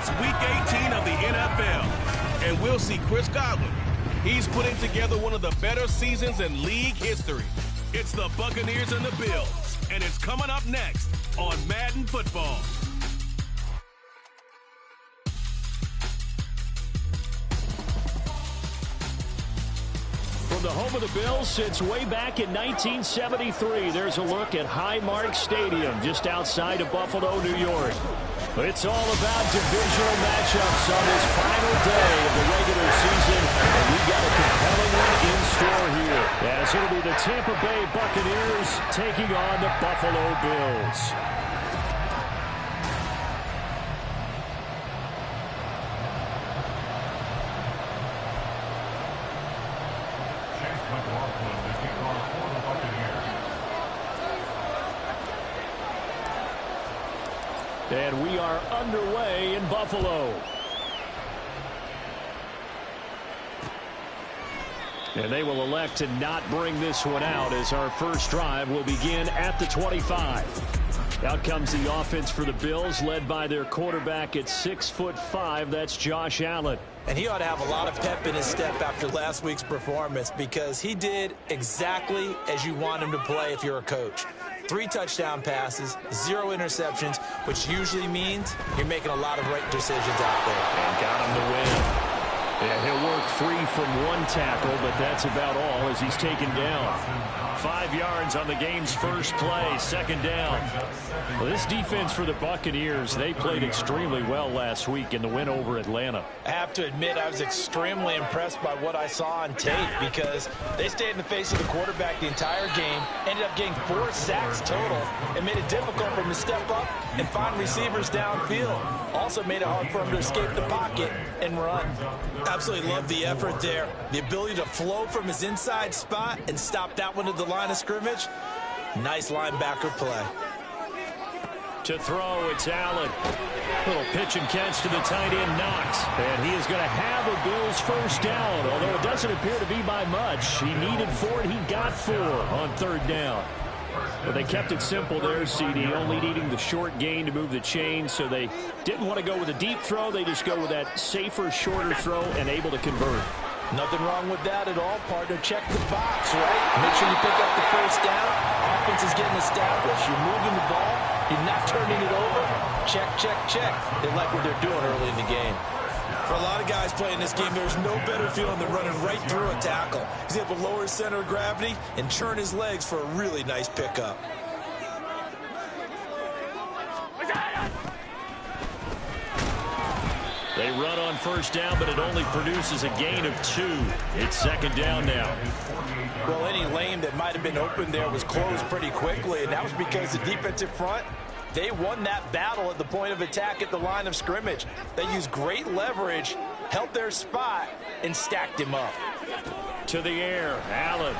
It's Week 18 of the NFL, and we'll see Chris Godwin. He's putting together one of the better seasons in league history. It's the Buccaneers and the Bills, and it's coming up next on Madden Football. From the home of the Bills since way back in 1973, there's a look at Highmark Stadium just outside of Buffalo, New York. It's all about divisional matchups on this final day of the regular season, and we've got a compelling one in store here, as it'll be the Tampa Bay Buccaneers taking on the Buffalo Bills. And we are underway in Buffalo. And they will elect to not bring this one out, as our first drive will begin at the 25. Out comes the offense for the Bills, led by their quarterback at 6'5". That's Josh Allen. And he ought to have a lot of pep in his step after last week's performance, because he did exactly as you want him to play if you're a coach. 3 touchdown passes, 0 interceptions, which usually means you're making a lot of right decisions out there. And got him to win. Yeah, he'll work free from 1 tackle, but that's about all as he's taken down. 5 yards on the game's first play, 2nd down. Well, this defense for the Buccaneers, they played extremely well last week in the win over Atlanta. I have to admit, I was extremely impressed by what I saw on tape, because they stayed in the face of the quarterback the entire game, ended up getting 4 sacks total, and made it difficult for him to step up and find receivers downfield. Also made it hard for him to escape the pocket and run. Absolutely love the effort there. The ability to flow from his inside spot and stop that one at the line of scrimmage. Nice linebacker play. To throw, it's Allen. Little pitch and catch to the tight end, Knox. And he is going to have a Bills first down, although it doesn't appear to be by much. He needed 4, and he got 4 on 3rd down. But they kept it simple there, CD, only needing the short gain to move the chain, so they didn't want to go with a deep throw. They just go with that safer, shorter throw and able to convert. Nothing wrong with that at all, partner. Check the box, right? Make sure you pick up the first down. Offense is getting established. You're moving the ball. You're not turning it over. Check, check, check. They like what they're doing early in the game. For a lot of guys playing this game, there's no better feeling than running right through a tackle. He's able to lower his center of gravity and churn his legs for a really nice pickup. They run on first down, but it only produces a gain of 2. It's 2nd down now. Well, any lane that might have been open there was closed pretty quickly, and that was because the defensive front, they won that battle at the point of attack at the line of scrimmage. They used great leverage, held their spot, and stacked him up. To the air, Allen.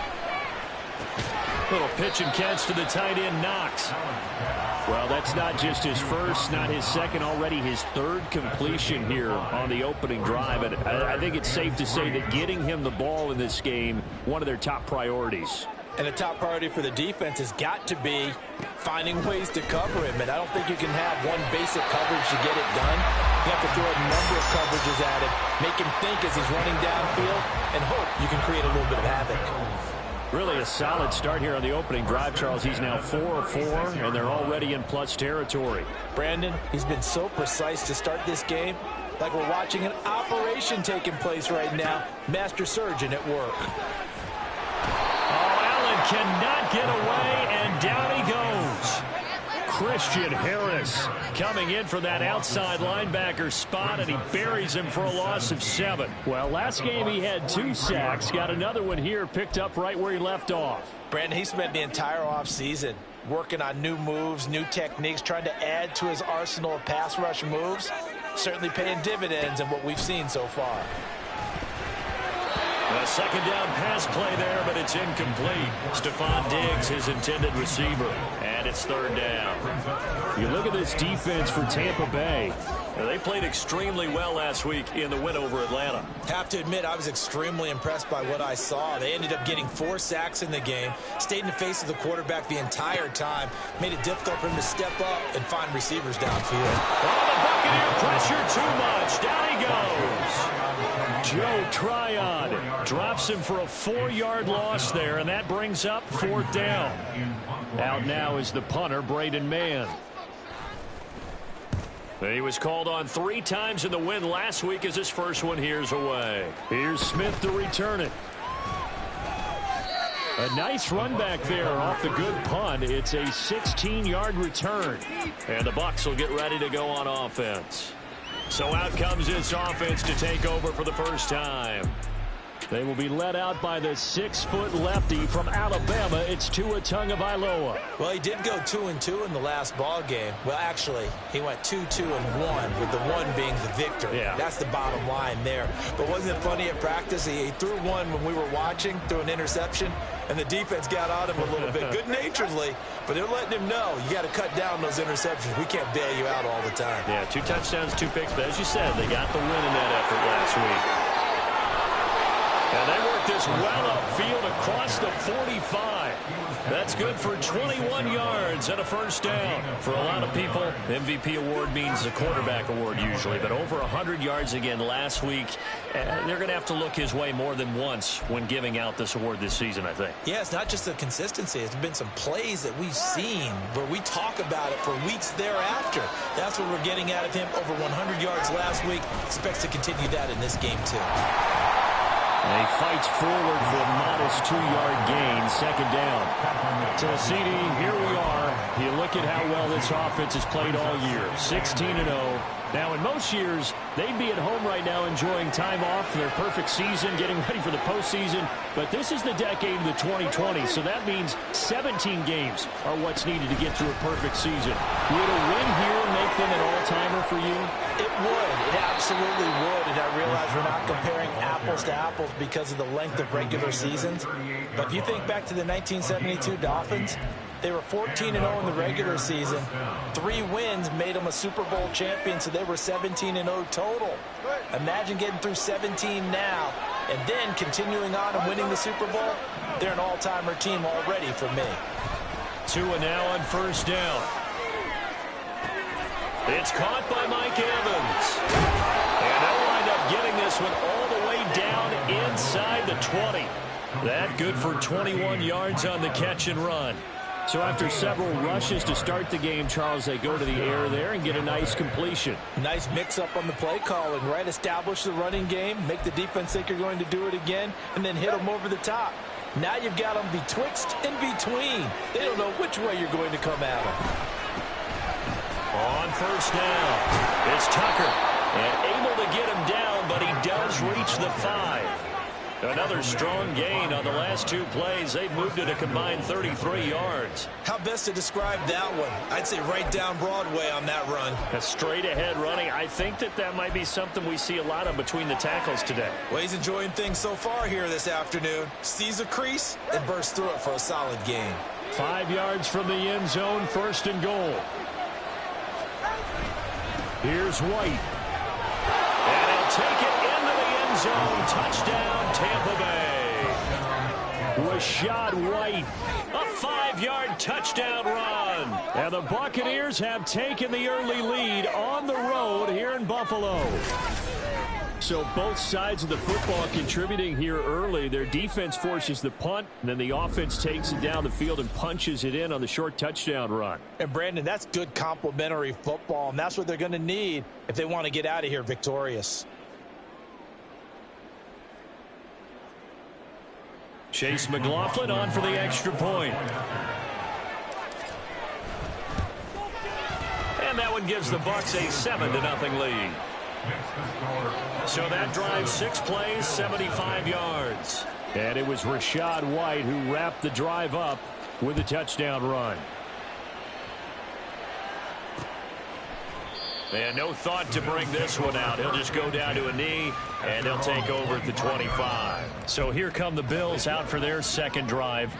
Little pitch and catch to the tight end, Knox. Well, that's not just his first, not his second, already his 3rd completion here on the opening drive. And I think it's safe to say that getting him the ball in this game, one of their top priorities. And a top priority for the defense has got to be finding ways to cover him. And I don't think you can have one basic coverage to get it done. You have to throw a number of coverages at him, make him think as he's running downfield, and hope you can create a little bit of havoc. Really a solid start here on the opening drive, Charles. He's now 4 of 4, and they're already in plus territory. Brandon, he's been so precise to start this game, like we're watching an operation taking place right now. Master surgeon at work. Oh, Allen cannot get away, and down he goes. Christian Harris coming in for that outside linebacker spot, and he buries him for a loss of 7. Well, last game he had 2 sacks. Got another one here, picked up right where he left off. Brandon, he spent the entire offseason working on new moves, new techniques, trying to add to his arsenal of pass rush moves. Certainly paying dividends in what we've seen so far. A second down pass play there, but it's incomplete. Stephon Diggs, his intended receiver. And it's third down. You look at this defense for Tampa Bay. They played extremely well last week in the win over Atlanta. Have to admit, I was extremely impressed by what I saw. They ended up getting 4 sacks in the game, stayed in the face of the quarterback the entire time, made it difficult for him to step up and find receivers downfield. Oh, the Buccaneer pressure too much. Down he goes. Joe Tryon drops him for a 4-yard loss there, and that brings up 4th down. Out now is the punter, Braden Mann. He was called on 3 times in the win last week as his first one here's away. Here's Smith to return it. A nice run back there off the good punt. It's a 16-yard return. And the Bucs will get ready to go on offense. So out comes this offense to take over for the first time. They will be led out by the 6-foot lefty from Alabama. It's Tua Tagovailoa. Well, he did go 2-2 in the last ball game. Well, actually, he went 2-2-1, with the 1 being the victory. Yeah. That's the bottom line there. But wasn't it funny at practice? He threw one when we were watching, threw an interception, and the defense got on him a little bit, good-naturedly. But they're letting him know, you got to cut down those interceptions. We can't bail you out all the time. Yeah, 2 touchdowns, 2 picks. But as you said, they got the win in that effort last week. And they work this well upfield across the 45. That's good for 21 yards and a first down. For a lot of people, MVP award means a quarterback award usually. But over 100 yards again last week, they're going to have to look his way more than once when giving out this award this season, I think. Yeah, it's not just the consistency. It's been some plays that we've seen where we talk about it for weeks thereafter. That's what we're getting out of him. Over 100 yards last week. Expects to continue that in this game, too. He fights forward for a modest 2-yard gain, second down. So, CD, here we are. You look at how well this offense has played all year, 16-0. Now, in most years, they'd be at home right now enjoying time off for their perfect season, getting ready for the postseason. But this is the decade of the 2020, so that means 17 games are what's needed to get through a perfect season. Would a win here make them an all-timer for you? It would. It absolutely would. And I realize we're not comparing apples to apples because of the length of regular seasons. But if you think back to the 1972 Dolphins, they were 14-0 in the regular season. 3 wins made them a Super Bowl champion, so they were 17-0 total. Imagine getting through 17 now and then continuing on and winning the Super Bowl. They're an all-timer team already for me. Tua now on first down. It's caught by Mike Evans. And they'll wind up getting this one all the way down inside the 20. That good for 21 yards on the catch and run. So after several rushes to start the game, Charles, they go to the air there and get a nice completion. Nice mix-up on the play calling, right? Establish the running game, make the defense think you're going to do it again, and then hit them over the top. Now you've got them betwixt and between. They don't know which way you're going to come at them. On first down, it's Tucker. And able to get him down, but he does reach the 5. Another strong gain on the last 2 plays. They've moved it a combined 33 yards. How best to describe that one? I'd say right down Broadway on that run. A straight-ahead running. I think that might be something we see a lot of between the tackles today. Well, he's enjoying things so far here this afternoon. Sees a crease and bursts through it for a solid gain. 5 yards from the end zone, first and goal. Here's White. And he'll take it into the end zone. Touchdown, Tampa Bay. Rachaad White. A 5-yard touchdown run. And the Buccaneers have taken the early lead on the road here in Buffalo. So both sides of the football contributing here early. Their defense forces the punt, and then the offense takes it down the field and punches it in on the short touchdown run. And, Brandon, that's good complementary football, and that's what they're going to need if they want to get out of here victorious. Chase McLaughlin on for the extra point. And that one gives the Bucs a 7-0 lead. So that drives 6 plays, 75 yards. And it was Rachaad White who wrapped the drive up with a touchdown run. And no thought to bring this one out. He'll just go down to a knee, and they'll take over at the 25. So here come the Bills out for their second drive.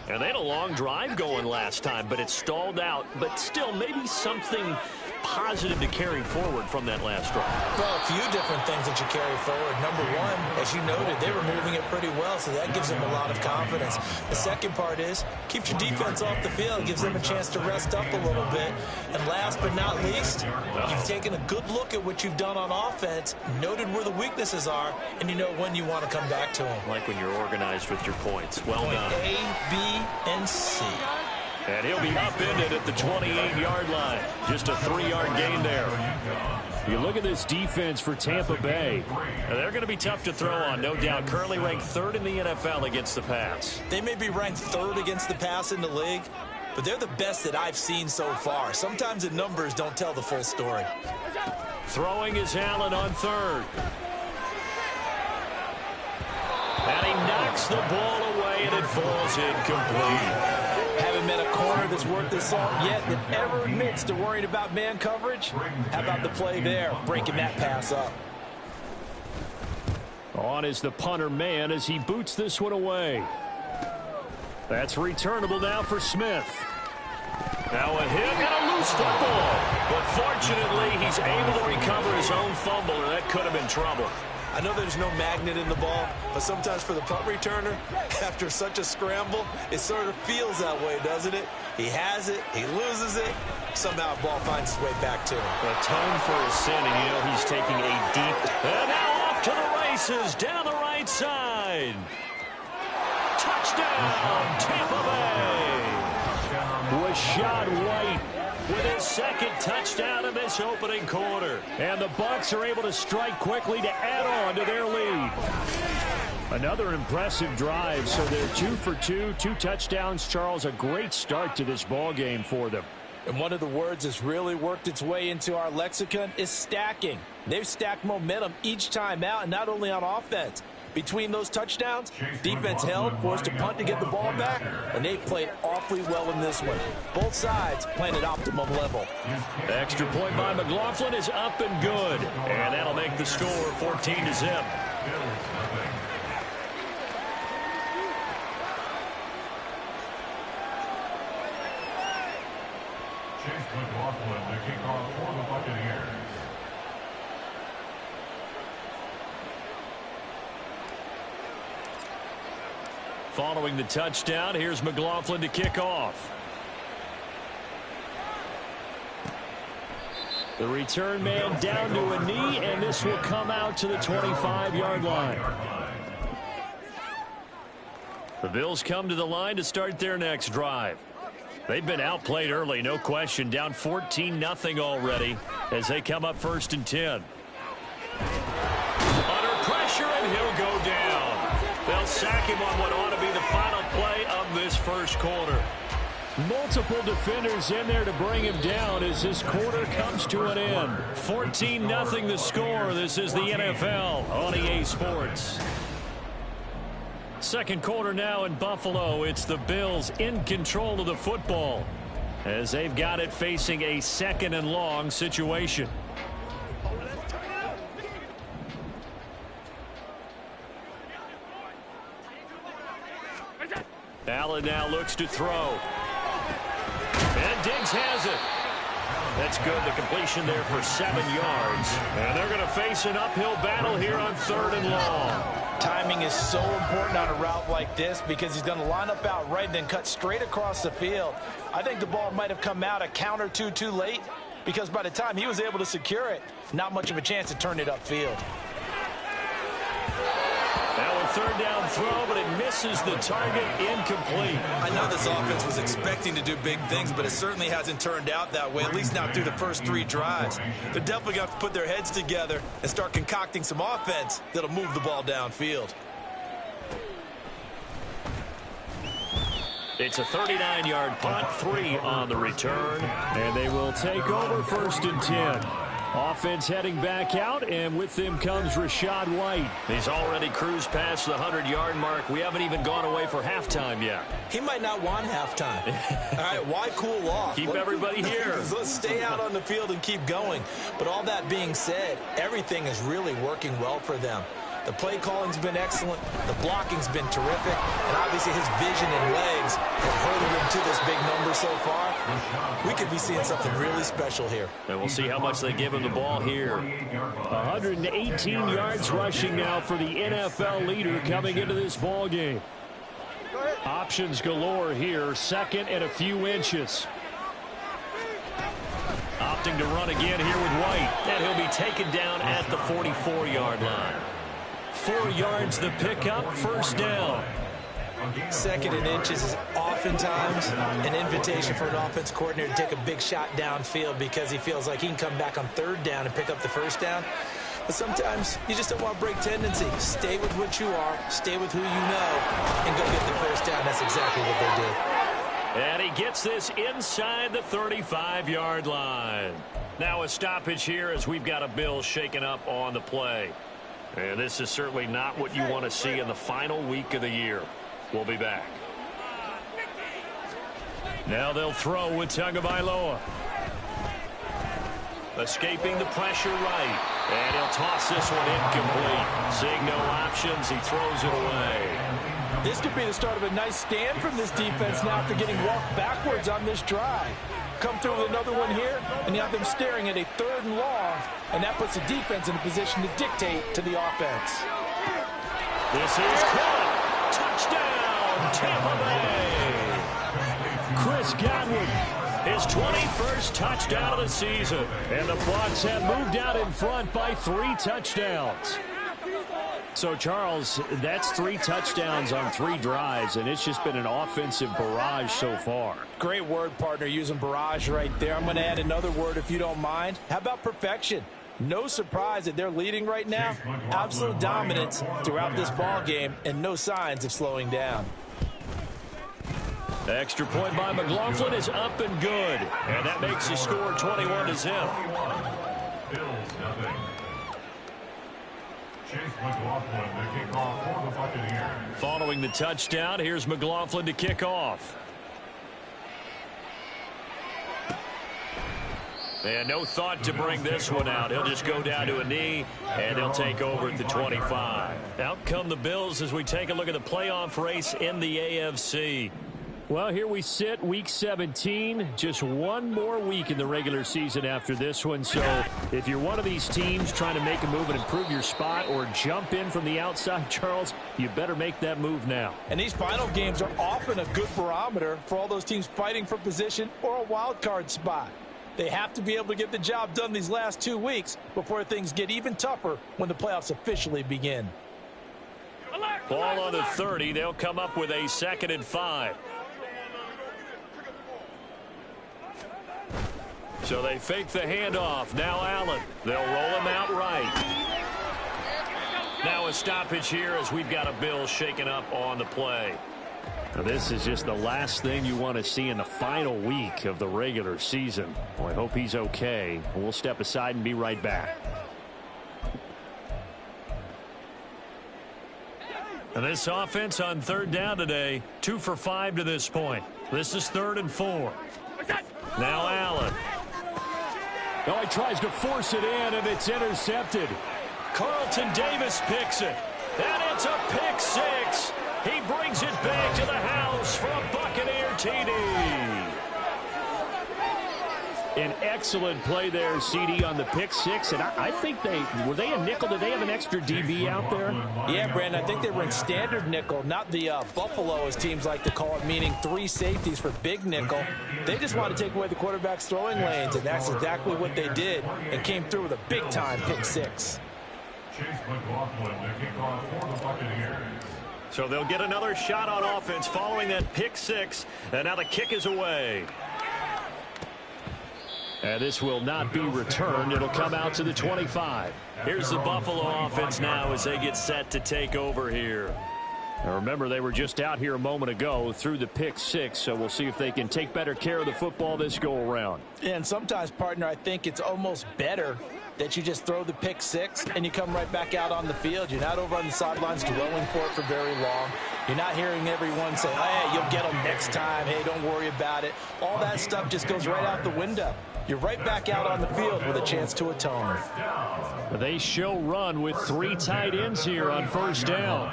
And they had a long drive going last time, but it stalled out. But still, maybe something positive to carry forward from that last drive. Well, a few different things that you carry forward. Number one, as you noted, they were moving it pretty well, so that gives them a lot of confidence. The second part is, keeps your defense off the field, gives them a chance to rest up a little bit. And last but not least, you've taken a good look at what you've done on offense, noted where the weaknesses are, and you know when you want to come back to them. Like when you're organized with your points. Well done. A, B, and C. And he'll be upended at the 28-yard line. Just a 3-yard gain there. You look at this defense for Tampa Bay. And they're going to be tough to throw on, no doubt. Currently ranked 3rd in the NFL against the pass. They may be ranked 3rd against the pass in the league, but they're the best that I've seen so far. Sometimes the numbers don't tell the full story. Throwing is Allen on 3rd. And he knocks the ball away, and it falls incomplete. Haven't met a corner that's worked this out yet that ever admits to worrying about man coverage. How about the play there, breaking that pass up? On is the punter man as he boots this one away. That's returnable now for Smith. Now a hit and a loose football. But fortunately, he's able to recover his own fumble, or that could have been trouble. I know there's no magnet in the ball, but sometimes for the punt returner, after such a scramble, it sort of feels that way, doesn't it? He has it, he loses it, somehow the ball finds its way back to him. A tone for his sin, and you know he's taking a deep... And now off to the races, down the right side. Touchdown, Tampa Bay. Rashad White with his second touchdown in this opening quarter. And the Bucs are able to strike quickly to add on to their lead. Another impressive drive, so they're 2 for 2, 2 touchdowns. Charles, a great start to this ball game for them. And one of the words that's really worked its way into our lexicon is stacking. They've stacked momentum each time out, and not only on offense. Between those touchdowns, defense held, forced to punt to get the ball back, and they've played awfully well in this one. Both sides playing at optimum level. The extra point by McLaughlin is up and good, and that'll make the score 14-0. Chase McLaughlin, the kickoff for the Buccaneers. Following the touchdown, here's McLaughlin to kick off. The return man down to a knee, and this will come out to the 25-yard line. The Bills come to the line to start their next drive. They've been outplayed early, no question, down 14-0 already as they come up 1st and 10. Under pressure, and he'll go down. They'll sack him on what ought to be the final play of this first quarter. Multiple defenders in there to bring him down as this quarter comes to an end. 14-0 the score. This is the NFL on EA Sports. Second quarter now in Buffalo. It's the Bills in control of the football as they've got it facing a 2nd and long situation. Allen now looks to throw. And Diggs has it. That's good. The completion there for 7 yards. And they're going to face an uphill battle here on 3rd and long. Timing is so important on a route like this because he's going to line up out right and then cut straight across the field. I think the ball might have come out a count or two too late because by the time he was able to secure it, not much of a chance to turn it upfield. Now a 3rd down throw, but it misses the target, incomplete. I know this offense was expecting to do big things, but it certainly hasn't turned out that way, at least not through the first 3 drives. They're definitely going to have to put their heads together and start concocting some offense that'll move the ball downfield. It's a 39-yard punt, 3 on the return, and they will take over 1st and 10. Offense heading back out, and with them comes Rachaad White. He's already cruised past the 100-yard mark. We haven't even gone away for halftime yet. He might not want halftime. All right, why cool off? Keep everybody here. Let's stay out on the field and keep going. But all that being said, everything is really working well for them. The play calling's been excellent. The blocking's been terrific. And obviously his vision and legs have hurled him to this big number so far. We could be seeing something really special here. And we'll see how much they give him the ball here. 118 yards rushing now for the NFL leader coming into this ball game. Options galore here. Second and a few inches. Opting to run again here with White. And he'll be taken down at the 44-yard line. 4 yards the pickup, first down. Second and inches is oftentimes an invitation for an offense coordinator to take a big shot downfield because he feels like he can come back on third down and pick up the first down. But sometimes you just don't want to break tendency. Stay with what you are, stay with who you know, and go get the first down. That's exactly what they did. And he gets this inside the 35-yard line. Now a stoppage here as we've got a Bills shaken up on the play. And this is certainly not what you want to see in the final week of the year. We'll be back. Now they'll throw with Tagovailoa. Escaping the pressure right. And he'll toss this one incomplete. Seeing no options, he throws it away. This could be the start of a nice stand from this defense now after getting walked backwards on this drive. Come through with another one here, and you have them staring at a 3rd and long, and that puts the defense in a position to dictate to the offense. This is caught. Touchdown, Tampa Bay. Chris Godwin, his 21st touchdown of the season, and the Bucs have moved out in front by 3 touchdowns. So, Charles, that's 3 touchdowns on 3 drives, and it's just been an offensive barrage so far. Great word, partner, using barrage right there. I'm going to add another word if you don't mind. How about perfection? No surprise that they're leading right now. Absolute dominance throughout this ball game, and no signs of slowing down. The extra point by McLaughlin is up and good, and that makes the score 21-0. Bills, nothing. Chase McLaughlin, the kickoff for the Buccaneers. Following the touchdown, here's McLaughlin to kick off. And no thought to bring this one out. He'll just go down to a knee, and he'll take over at the 25. Out come the Bills as we take a look at the playoff race in the AFC. Well, here we sit, week 17. Just one more week in the regular season after this one. So if you're one of these teams trying to make a move and improve your spot or jump in from the outside, Charles, you better make that move now. And these final games are often a good barometer for all those teams fighting for position or a wild card spot. They have to be able to get the job done these last 2 weeks before things get even tougher when the playoffs officially begin. Ball on the 30. They'll come up with a 2nd and 5. So they fake the handoff. Now Allen. They'll roll him out right. Now a stoppage here as we've got a Bills shaken up on the play. Now this is just the last thing you want to see in the final week of the regular season. Well, I hope he's okay. We'll step aside and be right back. And this offense on 3rd down today, 2 for 5 to this point. This is 3rd and 4. Now Allen. Oh, he tries to force it in, and it's intercepted. Carlton Davis picks it. And it's a pick 6. He brings it back to the house for a Buccaneer TD. An excellent play there, CD, on the pick 6. And I think were they a nickel? Did they have an extra DB out there? Yeah, Brandon, I think they were in standard nickel, not the Buffalo, as teams like to call it, meaning 3 safeties for big nickel. They just want to take away the quarterback's throwing lanes, and that's exactly what they did and came through with a big-time pick 6. Chase McLaughlin, the kickoff for the Buccaneers. So they'll get another shot on offense following that pick 6, and now the kick is away. And this will not be returned. It'll come out to the 25. Here's the Buffalo offense now as they get set to take over here. Now remember, they were just out here a moment ago through the pick 6, so we'll see if they can take better care of the football this go-around. Yeah, and sometimes, partner, I think it's almost better that you just throw the pick 6 and you come right back out on the field. You're not over on the sidelines dwelling for it for very long. You're not hearing everyone say, hey, you'll get them next time. Hey, don't worry about it. All that stuff just goes right out the window. You're right back out on the field with a chance to atone. They show run with 3 tight ends here on first down.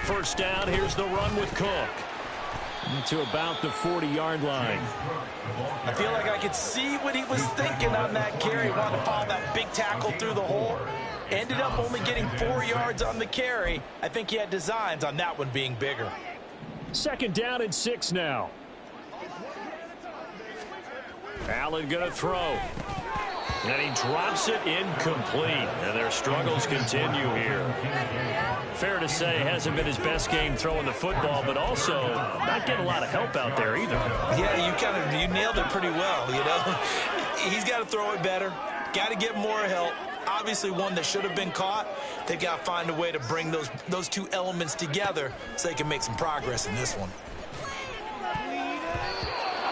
First down, here's the run with Cook. To about the 40-yard line. I feel like I could see what he was thinking on that carry. Wanted to follow that big tackle through the hole. Ended up only getting 4 yards on the carry. I think he had designs on that one being bigger. Second down and 6 now. Allen going to throw. And he drops it incomplete. And their struggles continue here. Fair to say, hasn't been his best game throwing the football, but also not getting a lot of help out there either. Yeah, you nailed it pretty well, you know. He's got to throw it better. Got to get more help. Obviously one that should have been caught. They got to find a way to bring those 2 elements together so they can make some progress in this one.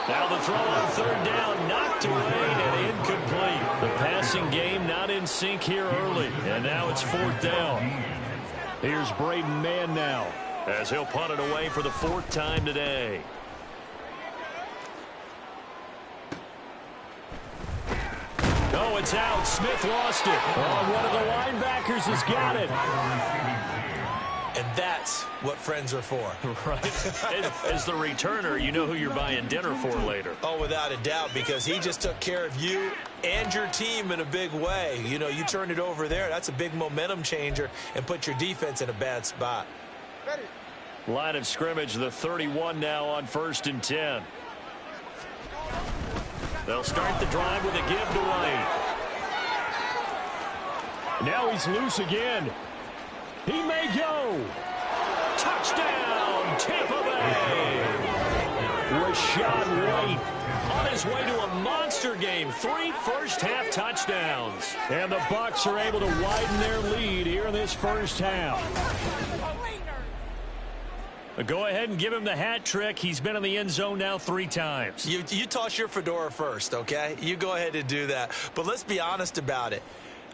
Now the throw on third down, knocked away and incomplete. The passing game not in sync here early, and now it's 4th down. Here's Braden Mann now, as he'll punt it away for the 4th time today. Oh, it's out. Smith lost it. Oh, one of the linebackers has got it. And that's what friends are for. Right. As the returner, you know who you're buying dinner for later. Oh, without a doubt, because he just took care of you and your team in a big way. You know, you turn it over there, that's a big momentum changer and put your defense in a bad spot. Line of scrimmage, the 31 now on 1st and 10. They'll start the drive with a give to White. Now he's loose again. He may go. Touchdown, Tampa Bay. Rachaad White on his way to a monster game. 3 first-half touchdowns. And the Bucs are able to widen their lead here in this first half. Go ahead and give him the hat trick. He's been in the end zone now 3 times. You toss your fedora first, okay? You go ahead and do that. But let's be honest about it.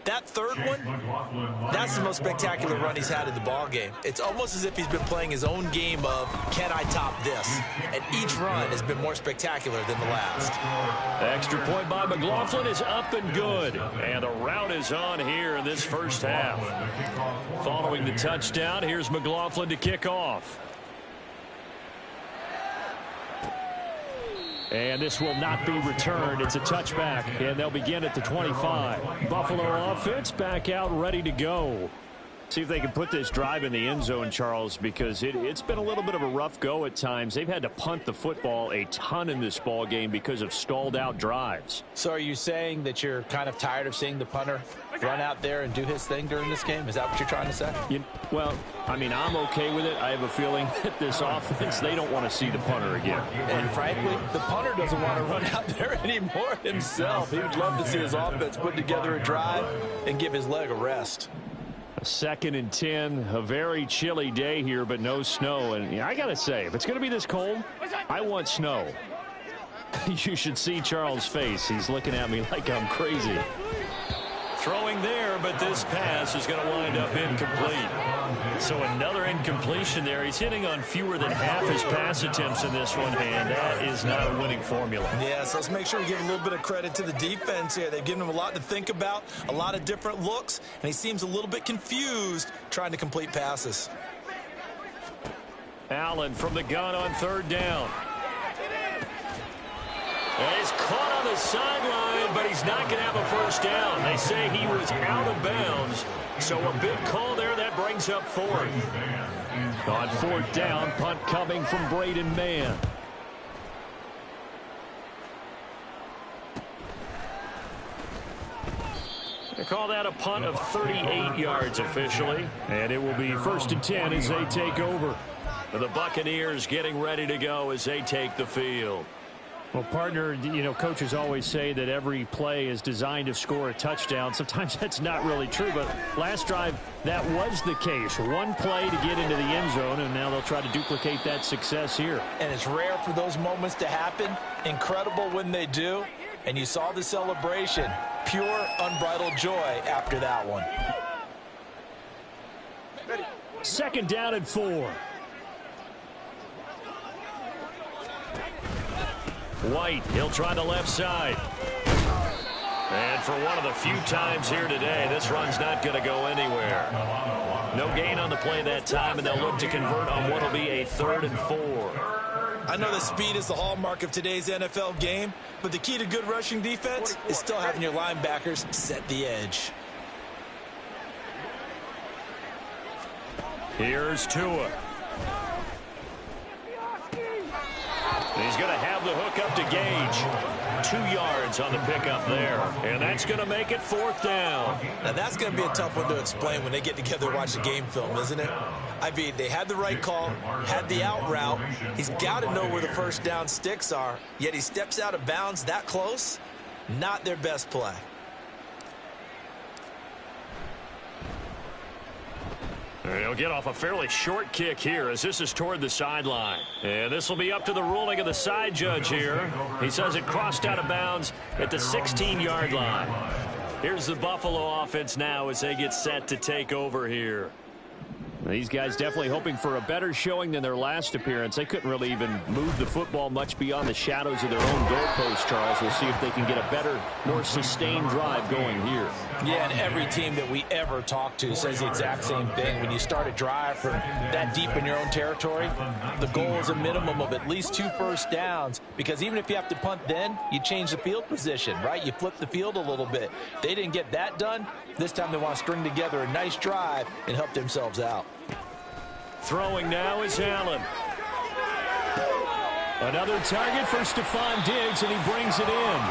That third one, that's the most spectacular run he's had in the ball game. It's almost as if he's been playing his own game of, can I top this? And each run has been more spectacular than the last. Extra point by McLaughlin is up and good. And the route is on here in this first half. Following the touchdown, here's McLaughlin to kick off. And this will not be returned. It's a touchback, and they'll begin at the 25. Buffalo offense back out, ready to go. See if they can put this drive in the end zone, Charles, because it's been a little bit of a rough go at times. They've had to punt the football a ton in this ball game because of stalled-out drives. So are you saying that you're kind of tired of seeing the punter run out there and do his thing during this game? Is that what you're trying to say? Well, I mean, I'm okay with it. I have a feeling that this offense, they don't want to see the punter again. And frankly, the punter doesn't want to run out there anymore himself. He would love to see his offense put together a drive and give his leg a rest. 2nd and 10, a very chilly day here, but no snow. And I got to say, if it's going to be this cold, I want snow. You should see Charles' face. He's looking at me like I'm crazy. Throwing there, but this pass is going to wind up incomplete. So another incompletion there. He's hitting on fewer than half his pass attempts in this one, and that is not a winning formula. Yeah, so let's make sure we give a little bit of credit to the defense here. They've given him a lot to think about, a lot of different looks, and he seems a little bit confused trying to complete passes. Allen from the gun on 3rd down. And he's caught on the sideline, but he's not going to have a first down. They say he was out of bounds. So a big call there. That brings up 4th. On 4th down, punt coming from Braden Mann. They call that a punt of 38 yards officially. And it will be 1st and 10 as they take over. The Buccaneers getting ready to go as they take the field. Well, partner, you know, coaches always say that every play is designed to score a touchdown. Sometimes that's not really true, but last drive, that was the case. One play to get into the end zone, and now they'll try to duplicate that success here. And it's rare for those moments to happen. Incredible when they do. And you saw the celebration. Pure, unbridled joy after that one. Second down and 4. White, he'll try the left side. And for one of the few times here today, this run's not going to go anywhere. No gain on the play that time, and they'll look to convert on what will be a 3rd and 4. I know that speed is the hallmark of today's NFL game, but the key to good rushing defense is still having your linebackers set the edge. Here's Tua. He's going to have the hook up to Gage. 2 yards on the pickup there. And that's going to make it 4th down. Now, that's going to be a tough one to explain when they get together and watch the game film, isn't it? I mean, they had the right call, had the out route. He's got to know where the first down sticks are, yet he steps out of bounds that close. Not their best play. He'll get off a fairly short kick here as this is toward the sideline. And this will be up to the ruling of the side judge here. He says it crossed out of bounds at the 16-yard line. Here's the Buffalo offense now as they get set to take over here. These guys definitely hoping for a better showing than their last appearance. They couldn't really even move the football much beyond the shadows of their own goalpost, Charles. We'll see if they can get a better, more sustained drive going here. Yeah, and every team that we ever talk to says the exact same thing. When you start a drive from that deep in your own territory, the goal is a minimum of at least 2 first downs, because even if you have to punt then, you change the field position, right? You flip the field a little bit. They didn't get that done. This time they want to string together a nice drive and help themselves out. Throwing now is Allen. Another target for Stephon Diggs, and he brings it in.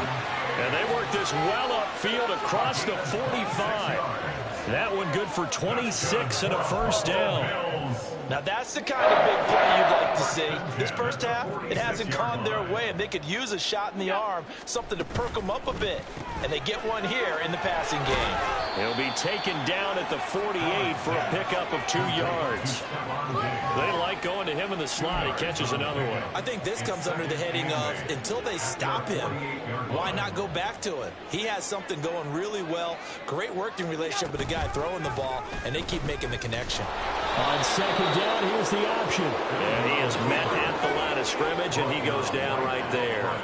And they work this well upfield across the 45. That one good for 26 and a first down. Now that's the kind of big play you'd like to see. This first half, it hasn't gone their way, and they could use a shot in the arm, something to perk them up a bit. And they get one here in the passing game. He'll be taken down at the 48 for a pickup of 2 yards. They like going to him in the slot. He catches another one. I think this comes under the heading of, until they stop him, why not go back to it? He has something going really well. Great working relationship with the guy throwing the ball, and they keep making the connection. On second down, here's the option. And he is met at the line of scrimmage, and he goes down right there.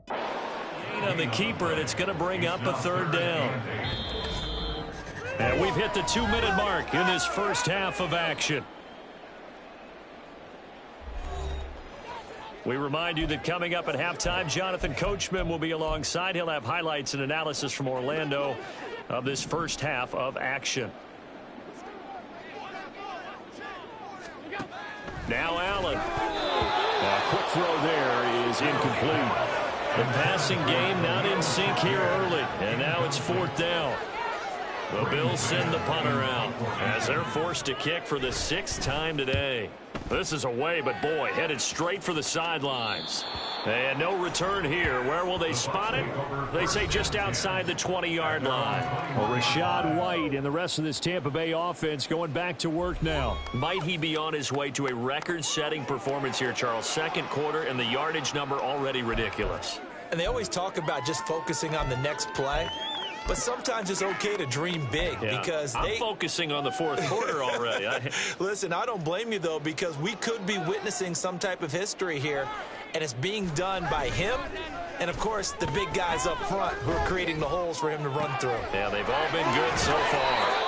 Gain on the keeper, and it's going to bring up a third down. And we've hit the 2-minute mark in this first half of action. We remind you that coming up at halftime, Jonathan Coachman will be alongside. He'll have highlights and analysis from Orlando of this first half of action. Now Allen. A quick throw there is incomplete. The passing game not in sync here early, and now it's 4th down. The Bills send the punter out as they're forced to kick for the 6th time today. This is away, but boy, headed straight for the sidelines. And no return here. Where will they spot it? They say just outside the 20-yard line. Well, Rachaad White and the rest of this Tampa Bay offense going back to work now. Might he be on his way to a record-setting performance here, Charles? Second quarter, and the yardage number already ridiculous. And they always talk about just focusing on the next play. But sometimes it's okay to dream big because I'm focusing on the fourth quarter already. Listen, I don't blame you, though, because we could be witnessing some type of history here, and it's being done by him and, of course, the big guys up front who are creating the holes for him to run through. Yeah, they've all been good so far.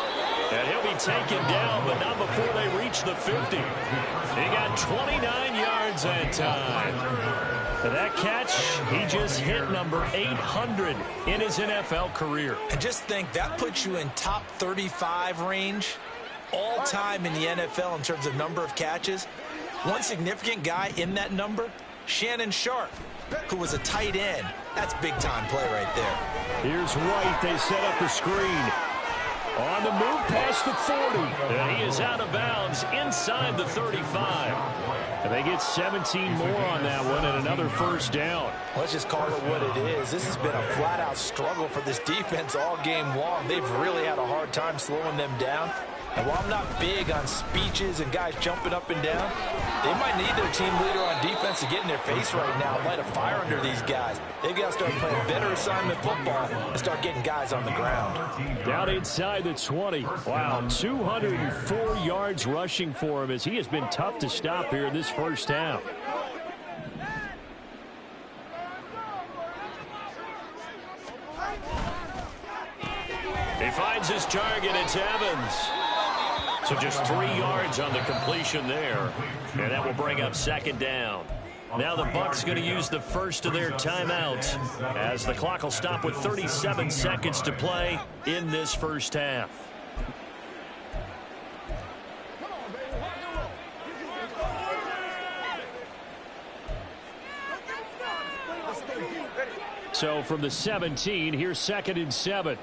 And he'll be taken down, but not before they reach the 50. He got 29 yards that time. For that catch, he just hit number 800 in his NFL career. And just think, that puts you in top 35 range all time in the NFL in terms of number of catches. One significant guy in that number, Shannon Sharpe, who was a tight end. That's big-time play right there. Here's White. They set up the screen. On the move past the 40. And he is out of bounds inside the 35. And they get 17 more on that one and another first down. Let's just call it what it is. This has been a flat-out struggle for this defense all game long. They've really had a hard time slowing them down. And while I'm not big on speeches and guys jumping up and down, they might need their team leader on defense to get in their face right now and light a fire under these guys. They've got to start playing better assignment football and start getting guys on the ground. Down inside the 20. Wow, 204 yards rushing for him as he has been tough to stop here in this first half. He finds his target. It's Evans. So just 3 yards on the completion there. And that will bring up second down. Now the Bucs going to use the first of their timeouts as the clock will stop with 37 seconds to play in this first half. So from the 17, here's 2nd and 7.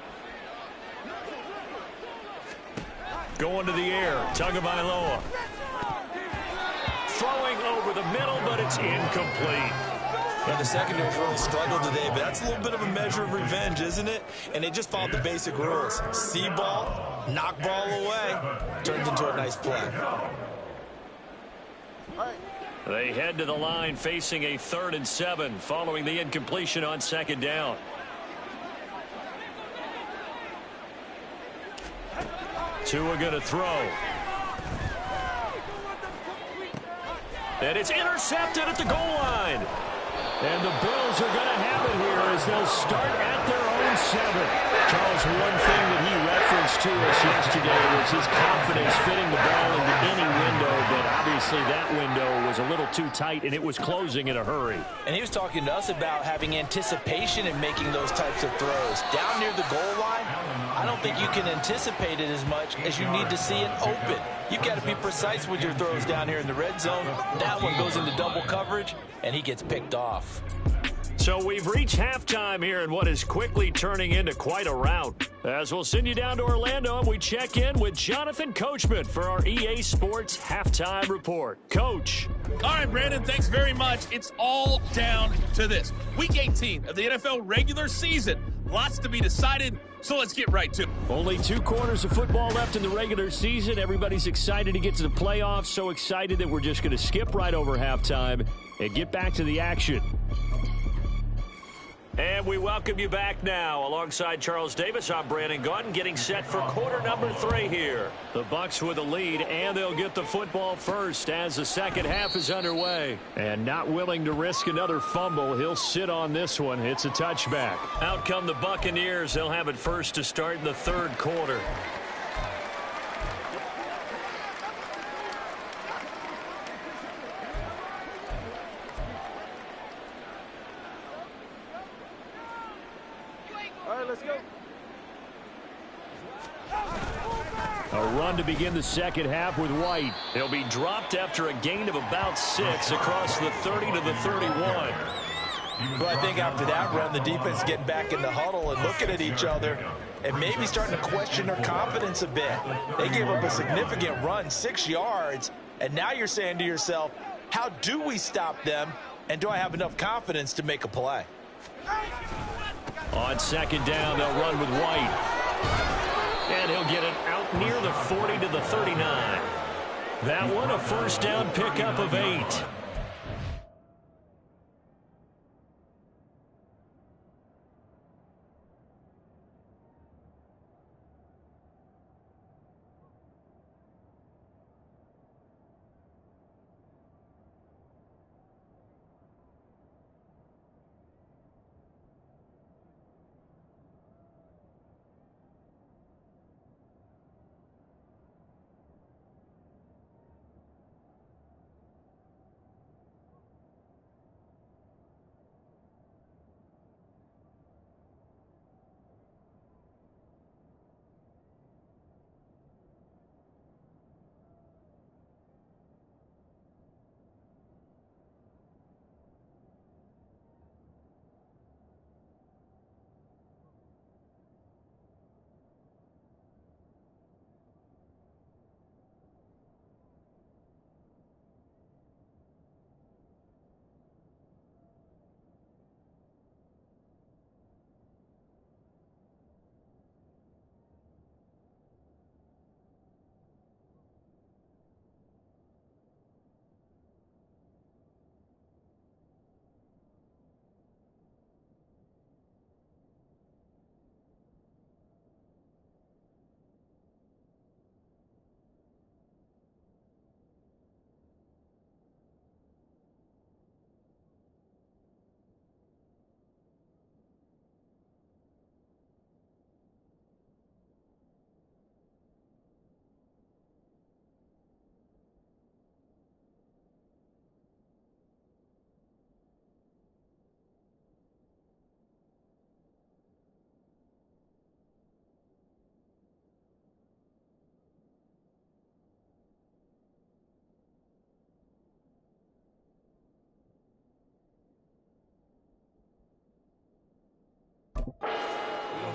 Going to the air, Tagovailoa. Throwing over the middle, but it's incomplete. Yeah, the secondary's really struggled today, but that's a little bit of a measure of revenge, isn't it? And they just followed the basic rules. See ball, knock ball away, turned into a nice play. They head to the line facing a 3rd and 7 following the incompletion on second down. Tua going to throw. And it's intercepted at the goal line. And the Bills are going to have it here as they'll start at their own 7. Charles, one thing that he referenced to us yesterday was his confidence fitting the ball into any window, but obviously that window was a little too tight and it was closing in a hurry. And he was talking to us about having anticipation in making those types of throws. Down near the goal line, I don't think you can anticipate it as much as you need to see it open. You've got to be precise with your throws down here in the red zone. That one goes into double coverage, and he gets picked off. So we've reached halftime here in what is quickly turning into quite a rout. As we'll send you down to Orlando, and we check in with Jonathan Coachman for our EA Sports Halftime Report. Coach. All right, Brandon, thanks very much. It's all down to this. Week 18 of the NFL regular season. Lots to be decided, so let's get right to it. Only 2 quarters of football left in the regular season. Everybody's excited to get to the playoffs, so excited that we're just going to skip right over halftime and get back to the action. And we welcome you back now. Alongside Charles Davis, I'm Brandon Gaudin, getting set for quarter number 3 here. The Bucs with a lead, and they'll get the football first as the second half is underway. And not willing to risk another fumble, he'll sit on this one. It's a touchback. Out come the Buccaneers. They'll have it first to start in the 3rd quarter. A run to begin the second half with White. He'll be dropped after a gain of about 6 across the 30 to the 31. Well, I think after that run, the defense getting back in the huddle and looking at each other and maybe starting to question their confidence a bit. They gave up a significant run, 6 yards, And now you're saying to yourself, how do we stop them? And do I have enough confidence to make a play? On second down, they'll run with White. And he'll get it out near the 40 to the 39. That one a first down pickup of 8.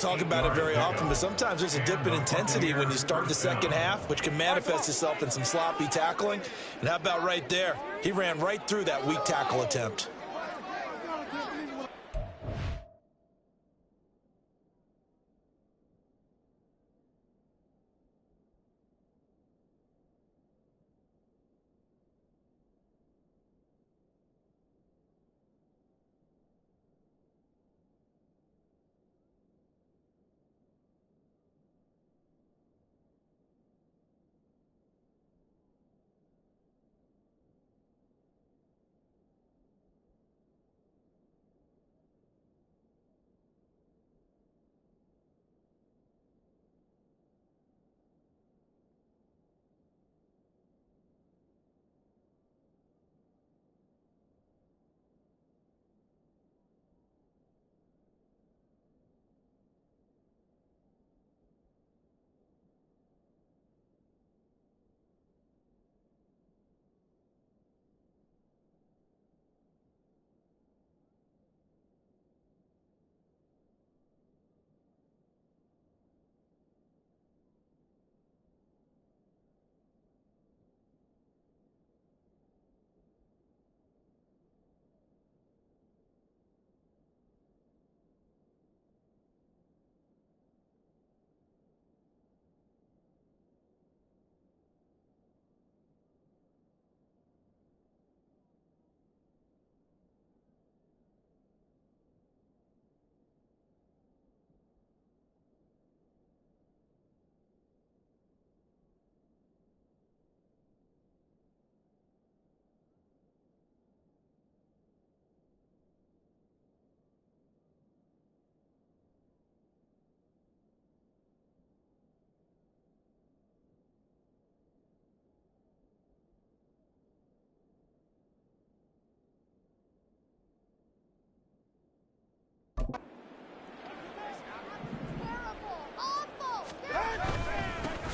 Talk about it very often, but sometimes there's a dip in intensity when you start the second half, which can manifest itself in some sloppy tackling. And how about right there? He ran right through that weak tackle attempt.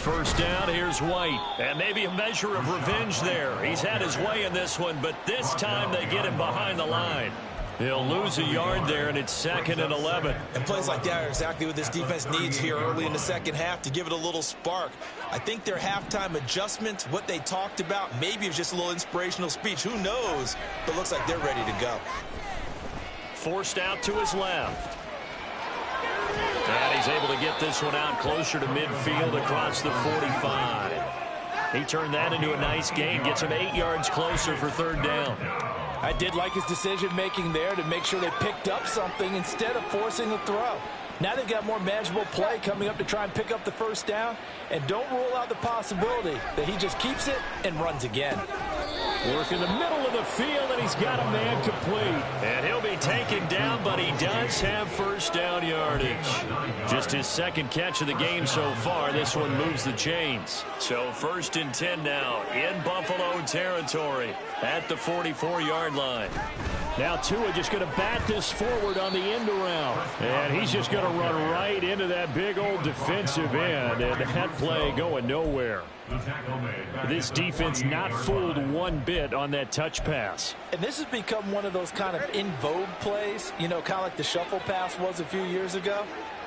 First down, here's White. And maybe a measure of revenge there. He's had his way in this one, but this time they get him behind the line. He'll lose a yard there, and it's 2nd and 11. And plays like that are exactly what this defense needs here early in the second half to give it a little spark. I think their halftime adjustment, what they talked about, maybe it was just a little inspirational speech. Who knows? But it looks like they're ready to go. Forced out to his left. And he's able to get this one out closer to midfield across the 45. He turned that into a nice gain, gets him 8 yards closer for 3rd down. I did like his decision-making there to make sure they picked up something instead of forcing the throw. Now they've got more manageable play coming up to try and pick up the 1st down. And don't rule out the possibility that he just keeps it and runs again. Work in the middle of the field, and he's got a man complete. And he'll be taken down, but he does have 1st down yardage. Just his 2nd catch of the game so far. This one moves the chains. So 1st and 10 now in Buffalo territory at the 44-yard line. Now Tua just going to bat this forward on the end around. And he's just going to run right into that big old defensive end. And that play going nowhere. This defense not fooled one bit on that touch pass. And this has become one of those kind of in vogue plays, you know, kind of like the shuffle pass was a few years ago.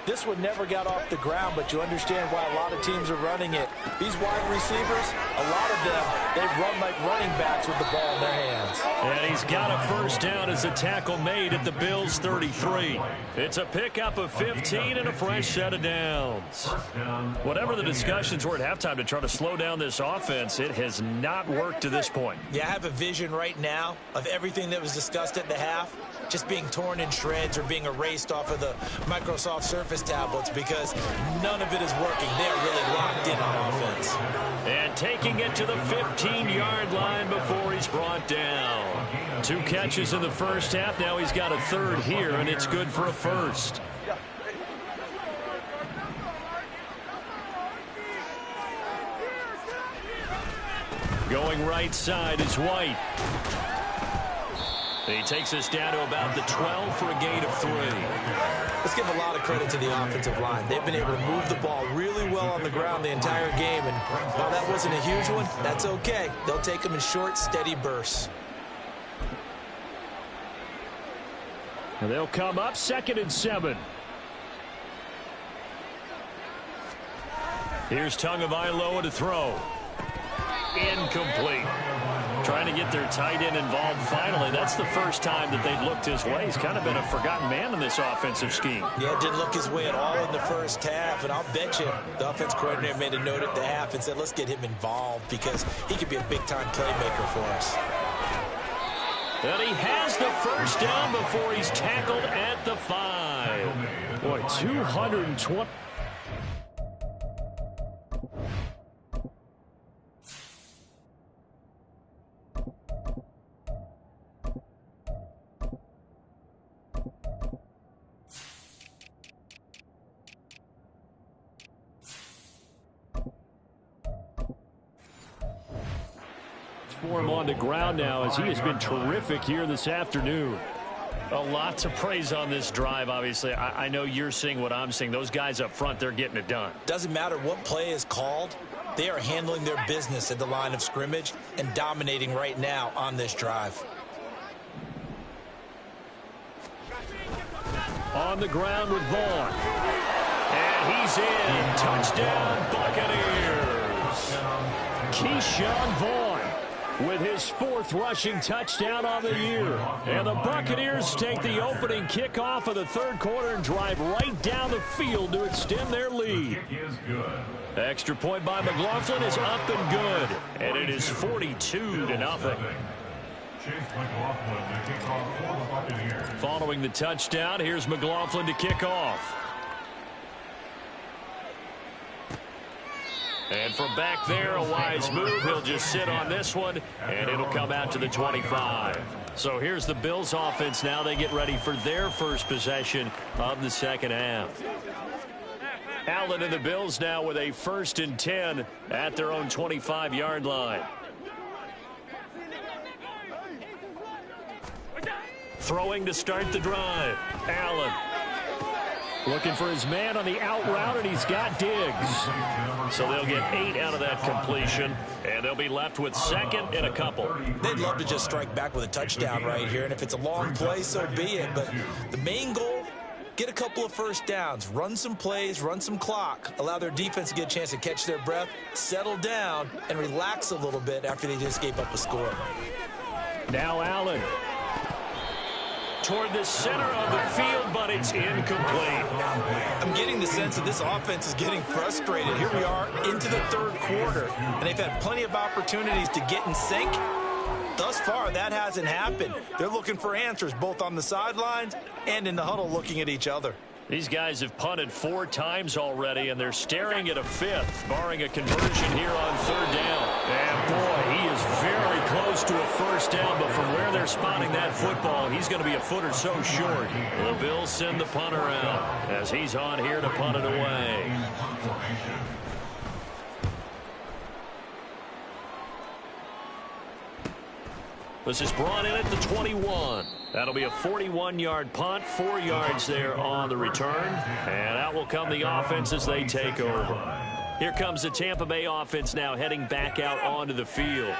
This one never got off the ground, but you understand why a lot of teams are running it. These wide receivers, a lot of them, they've run like running backs with the ball in their hands. And he's got a 1st down as a tackle made at the Bills' 33. It's a pickup of 15 and a fresh set of downs. Whatever the discussions were at halftime to try to slow down this offense, it has not worked to this point. Yeah, I have a vision right now of everything that was discussed at the half just being torn in shreds or being erased off of the Microsoft Surface tablets because none of it is working. They're really locked in on offense. And taking it to the 15-yard line before he's brought down. 2 catches in the 1st half. Now he's got a 3rd here, and it's good for a 1st. Going right side is White. He takes us down to about the 12 for a gain of 3. Let's give a lot of credit to the offensive line. They've been able to move the ball really well on the ground the entire game. And while that wasn't a huge one, that's okay. They'll take them in short, steady bursts. And they'll come up 2nd and 7. Here's Tagovailoa to throw. Incomplete. Trying to get their tight end involved finally. That's the first time that they've looked his way. He's kind of been a forgotten man in this offensive scheme. Yeah, didn't look his way at all in the 1st half. And I'll bet you the offense coordinator made a note at the half and said, let's get him involved because he could be a big-time playmaker for us. And he has the 1st down before he's tackled at the 5. Boy, 220. For him on the ground now as he has been terrific here this afternoon. A lot to praise on this drive, obviously. I know you're seeing what I'm seeing. Those guys up front, they're getting it done. Doesn't matter what play is called. They are handling their business at the line of scrimmage and dominating right now on this drive. On the ground with Vaughn. And he's in. Touchdown, Buccaneers. Keyshawn Vaughn with his 4th rushing touchdown on the year. And the Buccaneers take the opening kickoff of the 3rd quarter and drive right down the field to extend their lead. Extra point by McLaughlin is up and good. And it is 42-0. Following the touchdown, here's McLaughlin to kick off. And from back there, a wise move. He'll just sit on this one, and it'll come out to the 25. So here's the Bills offense now. They get ready for their first possession of the 2nd half. Allen and the Bills now with a 1st and 10 at their own 25-yard line. Throwing to start the drive. Allen. Looking for his man on the out route, and he's got Diggs. So they'll get 8 out of that completion, and they'll be left with 2nd and a couple. They'd love to just strike back with a touchdown right here, and if it's a long play, so be it. But the main goal, get a couple of first downs, run some plays, run some clock, allow their defense to get a chance to catch their breath, settle down, and relax a little bit after they just gave up a score. Now Allen. Toward the center of the field, but it's incomplete. I'm getting the sense that this offense is getting frustrated. Here we are into the 3rd quarter, and they've had plenty of opportunities to get in sync. Thus far, that hasn't happened. They're looking for answers both on the sidelines and in the huddle looking at each other. These guys have punted 4 times already, and they're staring at a 5th, barring a conversion here on 3rd down. And boy, he is very close to a first down, but from where they're spotting that football, he's going to be a foot or so short. The Bills send the punter out as he's on here to punt it away. This is brought in at the 21. That'll be a 41-yard punt, 4 yards there on the return. And out will come the offense as they take over. Here comes the Tampa Bay offense now heading back out onto the field.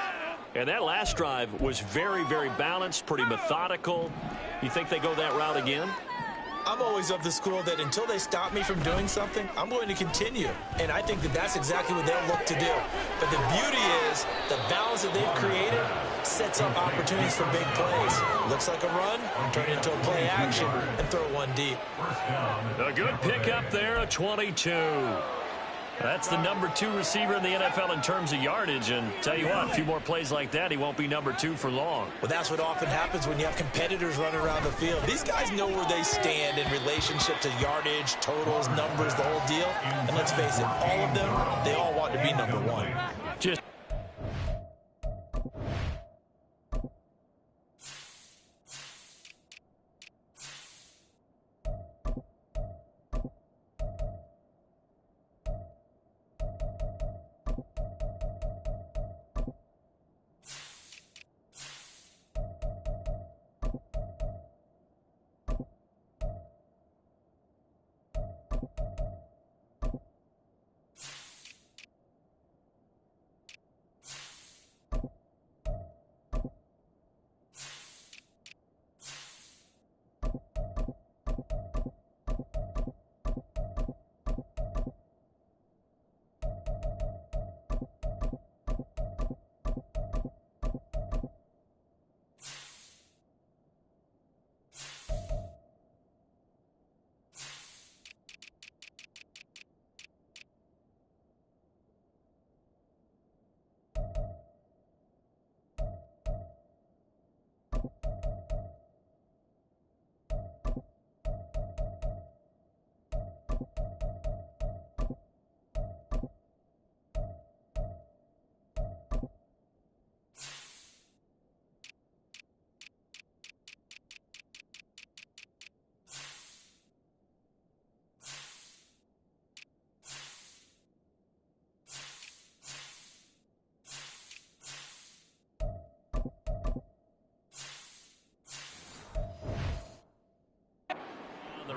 And that last drive was very, very balanced, pretty methodical. You think they go that route again? I'm always of the school that until they stop me from doing something, I'm going to continue. And I think that that's exactly what they'll look to do. But the beauty is the balance that they've created sets up opportunities for big plays. Looks like a run, turn it into a play action, and throw one deep. A good pickup there, a 22. That's the number 2 receiver in the NFL in terms of yardage. And tell you what, a few more plays like that, he won't be number 2 for long. Well, that's what often happens when you have competitors running around the field. These guys know where they stand in relationship to yardage, totals, numbers, the whole deal. And let's face it, all of them, they all want to be number 1. Just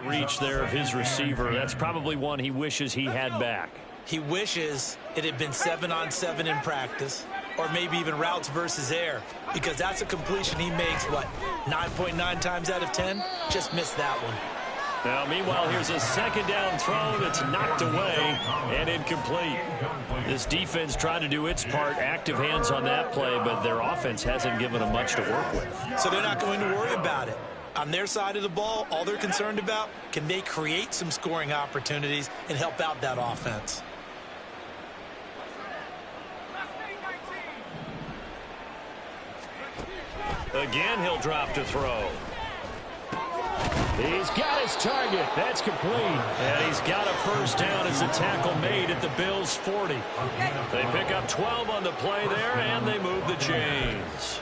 reach there of his receiver. That's probably one he wishes he had back. He wishes it had been 7-on-7 in practice, or maybe even routes versus air, because that's a completion he makes, what, 9.9 times out of 10? Just missed that one. Now, meanwhile, here's a 2nd down throw that's knocked away and incomplete. This defense tried to do its part, active hands on that play, but their offense hasn't given them much to work with. So they're not going to worry about it. On their side of the ball, all they're concerned about, can they create some scoring opportunities and help out that offense? Again, he'll drop to throw. He's got his target. That's complete. And he's got a first down as a tackle made at the Bills' 40. They pick up 12 on the play there, and they move the chains.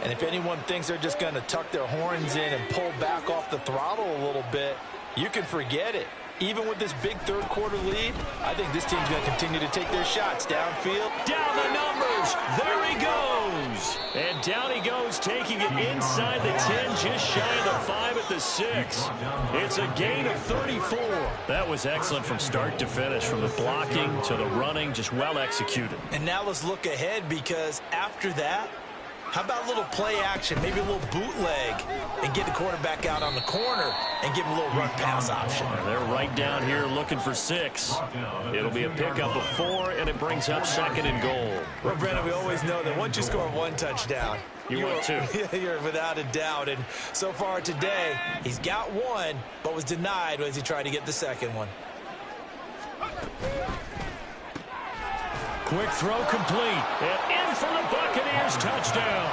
And if anyone thinks they're just going to tuck their horns in and pull back off the throttle a little bit, you can forget it. Even with this big 3rd quarter lead, I think this team's going to continue to take their shots downfield. Down the numbers. There he goes. And down he goes, taking it inside the 10, just shy of the 5 at the 6. It's a gain of 34. That was excellent from start to finish, from the blocking to the running, just well executed. And now let's look ahead, because after that, how about a little play action, maybe a little bootleg, and get the quarterback out on the corner and give him a little run pass option. They're right down here looking for 6. It'll be a pickup of 4, and it brings up 2nd and goal. Well, Brandon, we always know that once you score 1 touchdown, you're 2. You're without a doubt. And so far today, he's got 1, but was denied as he tried to get the 2nd one. Quick throw complete. And in for the Buccaneers touchdown.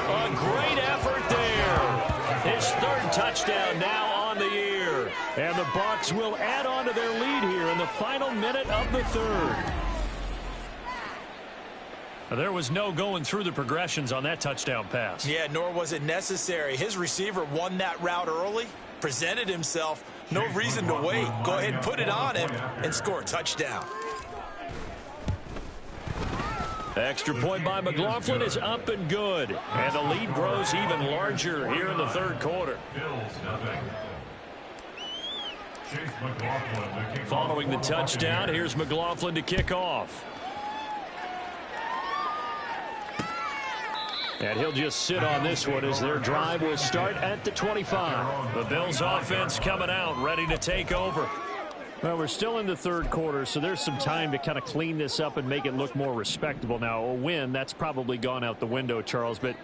A great effort there. His 3rd touchdown now on the year. And the Bucs will add on to their lead here in the final minute of the 3rd. There was no going through the progressions on that touchdown pass. Yeah, nor was it necessary. His receiver won that route early, presented himself. No reason to wait. Go ahead and put it on him and score a touchdown. Extra point by McLaughlin is up and good. And the lead grows even larger here in the 3rd quarter. Following the touchdown, here's McLaughlin to kick off. And he'll just sit on this one as their drive will start at the 25. The Bills offense coming out, ready to take over. Well, we're still in the 3rd quarter, so there's some time to kind of clean this up and make it look more respectable. Now, a win, that's probably gone out the window, Charles, but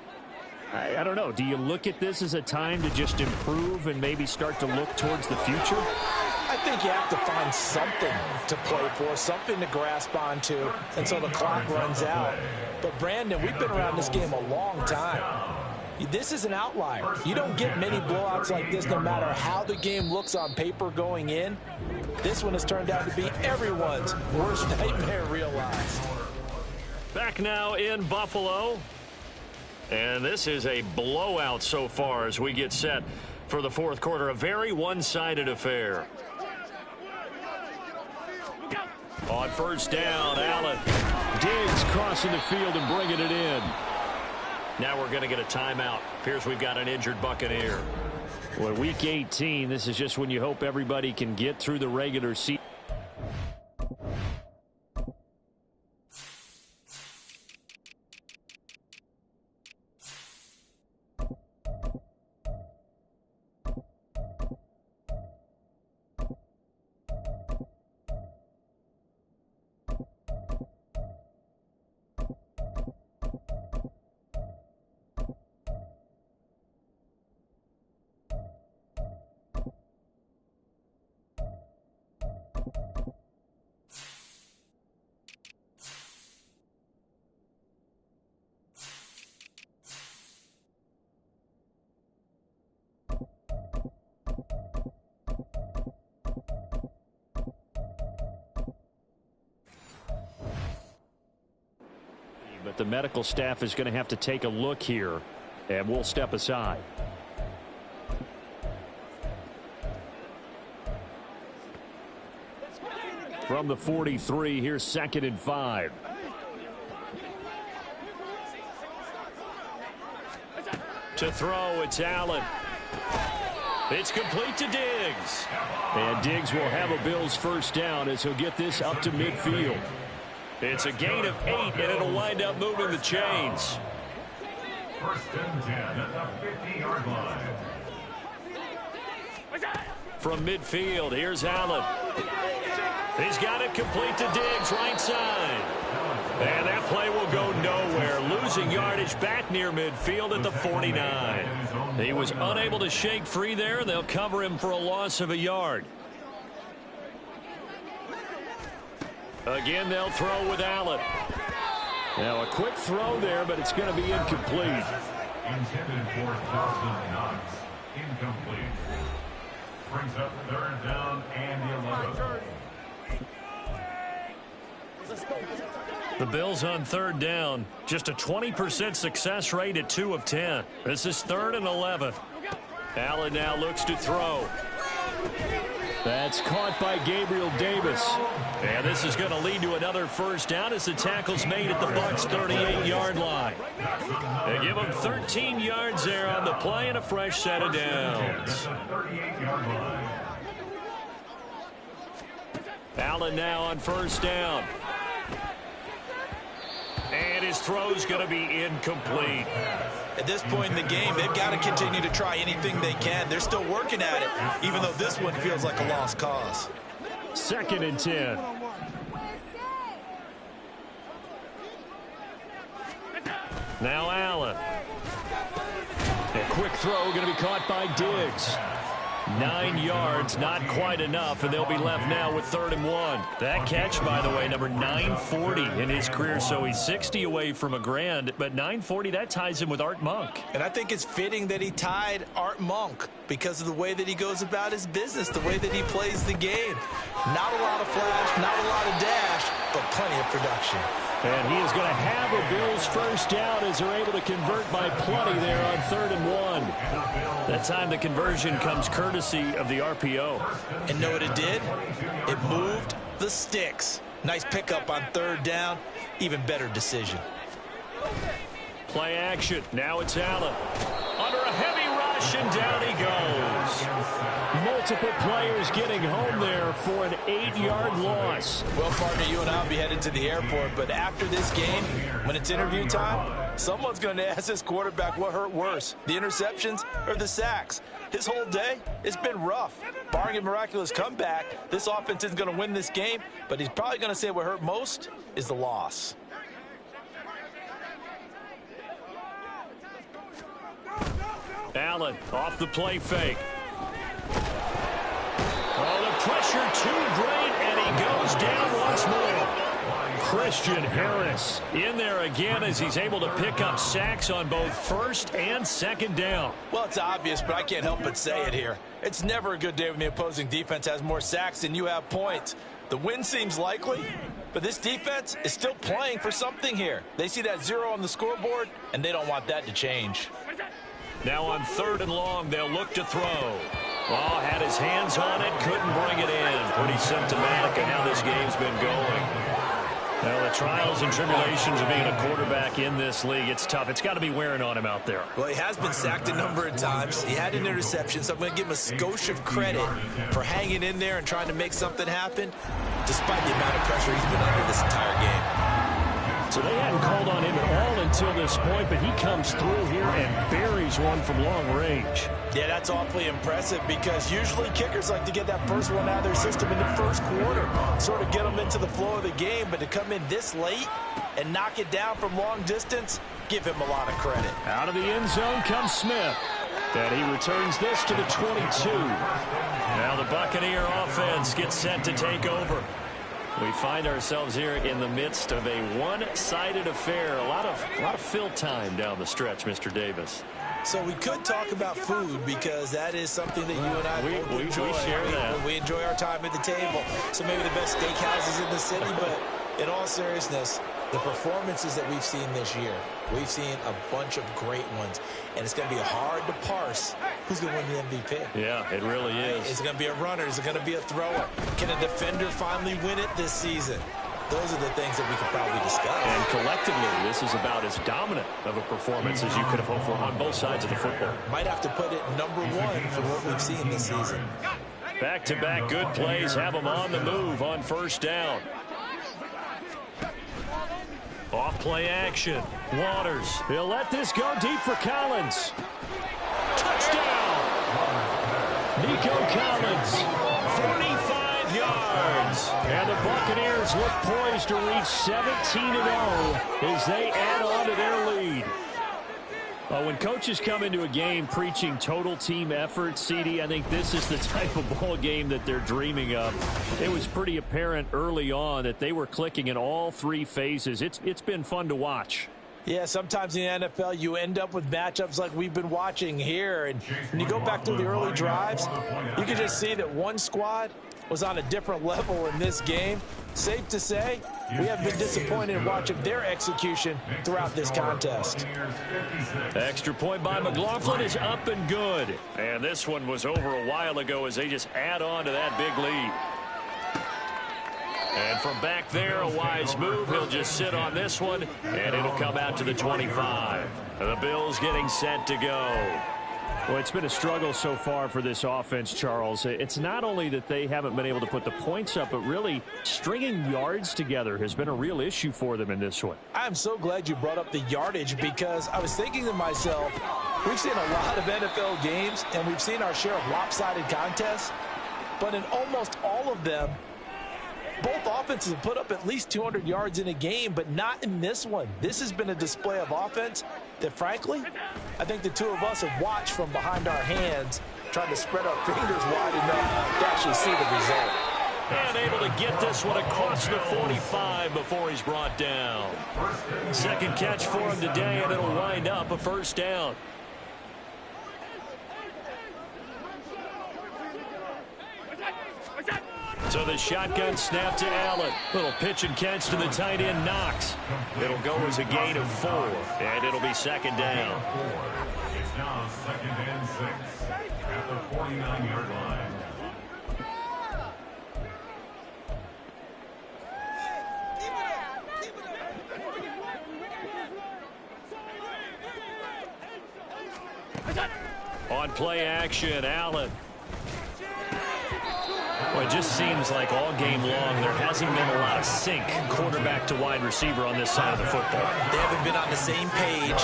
I don't know. Do you look at this as a time to just improve and maybe start to look towards the future? I think you have to find something to play for, something to grasp onto until the clock runs out. But, Brandon, we've been around this game a long time. This is an outlier. You don't get many blowouts like this no matter how the game looks on paper going in. This one has turned out to be everyone's worst nightmare realized. Back now in Buffalo. And this is a blowout so far as we get set for the 4th quarter. A very one-sided affair. On 1st down, Allen. Diggs crossing the field and bringing it in. Now we're going to get a timeout. Appears we've got an injured Buccaneer. Well, week 18, this is just when you hope everybody can get through the regular season. But the medical staff is going to have to take a look here, and we'll step aside. From the 43, here's 2nd and 5. To throw, it's Allen. It's complete to Diggs. And Diggs will have a Bills 1st down as he'll get this up to midfield. It's a gain of 8, and it'll wind up moving the chains. 1st and 10 at the 50-yard line. From midfield, here's Allen. He's got it complete to Diggs, right side. And that play will go nowhere. Losing yardage back near midfield at the 49. He was unable to shake free there, and they'll cover him for a loss of a yard. Again, they'll throw with Allen. Now, a quick throw there, but it's going to be incomplete. Intended for Dawson Knox. Incomplete. Brings up 3rd down and 11. The Bills on 3rd down. Just a 20% success rate at 2 of 10. This is 3rd and 11. Allen now looks to throw. That's caught by Gabriel Davis. And this is going to lead to another first down as the tackle's made at the Bucs' 38-yard line. They give them 13 yards there on the play and a fresh set of downs. Allen now on first down. And his throw's going to be incomplete. At this point in the game, they've got to continue to try anything they can. They're still working at it, even though this one feels like a lost cause. 2nd and 10. Now Allen. A quick throw going to be caught by Diggs. 9 yards, not quite enough, and they'll be left now with 3rd and 1. That catch, by the way, number 940 in his career, so he's 60 away from a grand, but 940, that ties him with Art Monk. And I think it's fitting that he tied Art Monk because of the way that he goes about his business, the way that he plays the game. Not a lot of flash, not a lot of dash, but plenty of production. And he is going to have a Bills first down as they're able to convert by plenty there on 3rd and 1. That time the conversion comes courtesy of the RPO. And know what it did? It moved the sticks. Nice pickup on 3rd down. Even better decision. Play action. Now it's Allen. Under a heavy rush, and down he goes. Multiple players getting home there for an 8-yard loss. Well, partner, you and I will be headed to the airport, but after this game, when it's interview time, someone's going to ask this quarterback what hurt worse, the interceptions or the sacks. His whole day, it's been rough. Barring a miraculous comeback, this offense isn't going to win this game, but he's probably going to say what hurt most is the loss. Allen off the play fake. Oh, the pressure too great, and he goes down once more. Christian Harris in there again as he's able to pick up sacks on both 1st and 2nd down. Well, it's obvious, but I can't help but say it here. It's never a good day when the opposing defense has more sacks than you have points. The win seems likely, but this defense is still playing for something here. They see that 0 on the scoreboard, and they don't want that to change. Now on 3rd and long, they'll look to throw. Oh, had his hands on it, couldn't bring it in. Pretty symptomatic of how this game's been going. Well, the trials and tribulations of being a quarterback in this league, it's tough. It's got to be wearing on him out there. Well, he has been sacked a number of times. He had an interception, so I'm going to give him a skosh of credit for hanging in there and trying to make something happen, despite the amount of pressure he's been under this entire game. So they hadn't called on him at all until this point, but he comes through here and buries one from long range. Yeah, that's awfully impressive because usually kickers like to get that first one out of their system in the first quarter, sort of get them into the flow of the game, but to come in this late and knock it down from long distance, give him a lot of credit. Out of the end zone comes Smith, and he returns this to the 22. Now the Buccaneer offense gets set to take over. We find ourselves here in the midst of a one-sided affair. A lot of fill time down the stretch, Mr. Davis. So we could talk about food because that is something that you and I both enjoy. We share that. We enjoy our time at the table. So maybe the best steakhouses in the city, but in all seriousness, the performances that we've seen this year, we've seen a bunch of great ones, and it's going to be hard to parse who's going to win the MVP. Yeah, it really is. Is it going to be a runner? Is it going to be a thrower? Can a defender finally win it this season? Those are the things that we could probably discuss. And collectively, this is about as dominant of a performance as you could have hoped for on both sides of the football. Might have to put it number 1 for what we've seen this season. Back-to-back good plays have them on the move on first down. Off play action. Waters. He'll let this go deep for Collins. Touchdown! Nico Collins. 45 yards. And the Buccaneers look poised to reach 17-0 as they add on to their lead. When coaches come into a game preaching total team effort, CD, I think this is the type of ball game that they're dreaming of. It was pretty apparent early on that they were clicking in all 3 phases. It's been fun to watch. Yeah, sometimes in the NFL you end up with matchups like we've been watching here. And when you go back through the early drives, you can just see that one squad was on a different level in this game. Safe to say, we have been disappointed in watching their execution throughout this contest. Extra point by McLaughlin is up and good. And this one was over a while ago as they just add on to that big lead. And from back there, a wise move. He'll just sit on this one, and it'll come out to the 25. The Bills getting set to go. Well, it's been a struggle so far for this offense, Charles. It's not only that they haven't been able to put the points up, but really stringing yards together has been a real issue for them in this one. I'm so glad you brought up the yardage, because I was thinking to myself, we've seen a lot of NFL games, and we've seen our share of lopsided contests, but in almost all of them, both offenses have put up at least 200 yards in a game, but not in this one. This has been a display of offense that, frankly, I think the two of us have watched from behind our hands, trying to spread our fingers wide enough to actually see the result. And able to get this one across the 45 before he's brought down. Second catch for him today, and it'll wind up a first down. So the shotgun snap to Allen. Little pitch and catch to the tight end, Knox. It'll go as a gain of 4, and it'll be second down. It's now 2nd and 6 at the 49-yard line. On play action, Allen. Well, it just seems like all game long there hasn't been a lot of sync quarterback to wide receiver on this side of the football. They haven't been on the same page,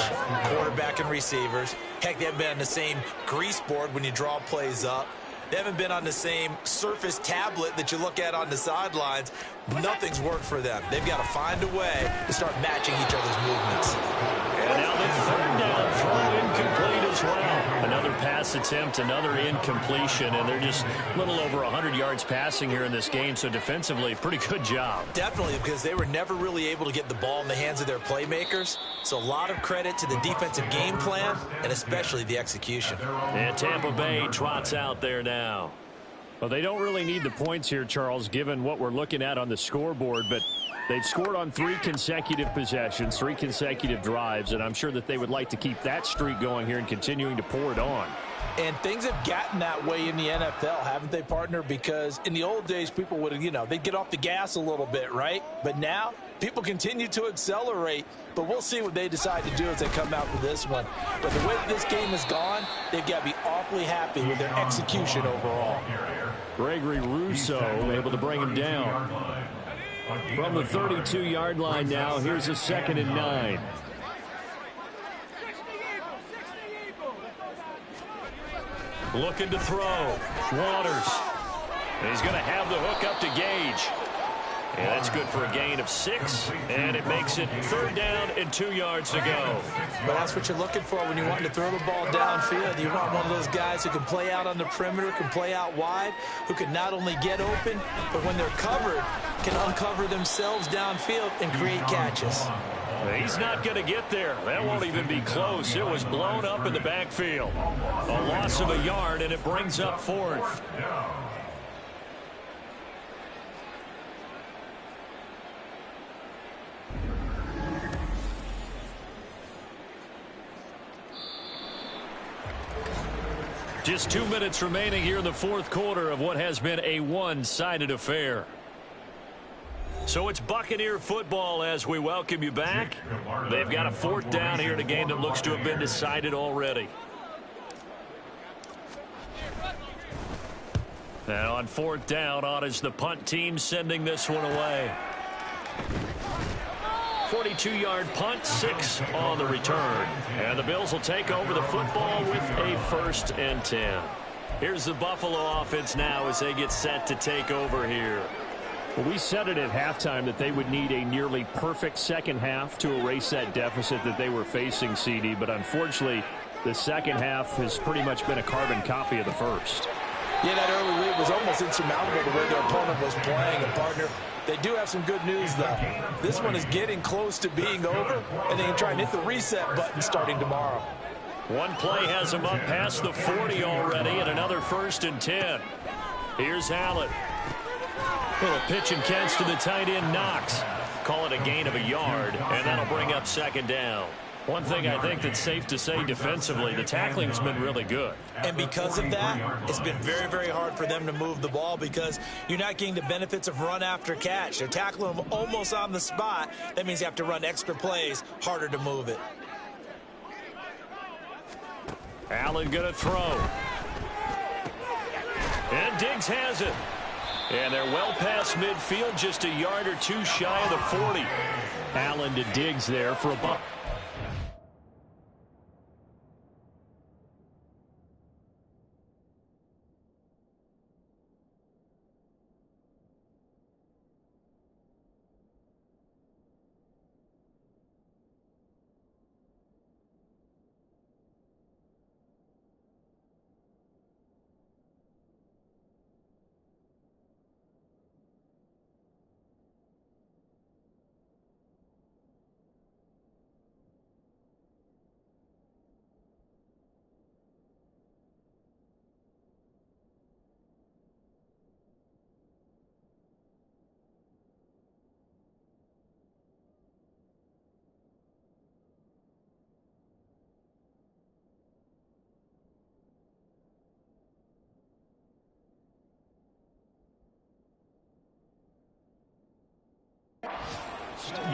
quarterback and receivers. Heck, they haven't been on the same grease board when you draw plays up. They haven't been on the same Surface tablet that you look at on the sidelines. Nothing's worked for them. They've got to find a way to start matching each other's movements. And now the third down throw incomplete as well. Another pass attempt, another incompletion, and they're just a little over 100 yards passing here in this game, so defensively, pretty good job. Definitely, because they were never really able to get the ball in the hands of their playmakers. So a lot of credit to the defensive game plan, and especially the execution. And Tampa Bay trots out there now. Well, they don't really need the points here, Charles, given what we're looking at on the scoreboard, but they've scored on 3 consecutive possessions, 3 consecutive drives, and I'm sure that they would like to keep that streak going here and continuing to pour it on. And things have gotten that way in the NFL, haven't they, partner? Because in the old days, people would, they'd get off the gas a little bit, right? But now, people continue to accelerate. But we'll see what they decide to do as they come out for this one. But the way that this game has gone, they've got to be awfully happy with their execution overall. Gregory Rousseau able to bring him down. From the 32-yard line now, here's a 2nd and 9. Looking to throw. Waters. And he's going to have the hook up to Gage. And that's good for a gain of 6. And it makes it 3rd down and 2 yards to go. But that's what you're looking for when you want to throw the ball downfield. You want one of those guys who can play out on the perimeter, can play out wide, who can not only get open, but when they're covered, can uncover themselves downfield and create catches. He's not going to get there. That won't even be close. It was blown up in the backfield. A loss of a yard, and it brings up 4th. Just 2 minutes remaining here in the 4th quarter of what has been a one-sided affair. So it's Buccaneer football as we welcome you back. They've got a 4th down here in a game that looks to have been decided already. Now on 4th down, on is the punt team sending this one away. 42-yard punt, 6 on the return. And the Bills will take over the football with a 1st and 10. Here's the Buffalo offense now as they get set to take over here. Well, we said it at halftime that they would need a nearly perfect second half to erase that deficit that they were facing, CD. But unfortunately, the second half has pretty much been a carbon copy of the first. Yeah, that early lead was almost insurmountable the way their opponent was playing. And, partner, they do have some good news, though. This one is getting close to being over, and they can try and hit the reset button starting tomorrow. One play has them up past the 40 already, and another 1st and 10. Here's Allen. Little pitch and catch to the tight end, Knox. call it a gain of a yard, and that'll bring up second down. One thing I think that's safe to say defensively, the tackling's been really good. And because of that, it's been very, very hard for them to move the ball because you're not getting the benefits of run after catch. They're tackling them almost on the spot. That means you have to run extra plays, harder to move it. Allen going to throw. And Diggs has it. And they're well past midfield, just a yard or two shy of the 40. Allen to Diggs there for a buck.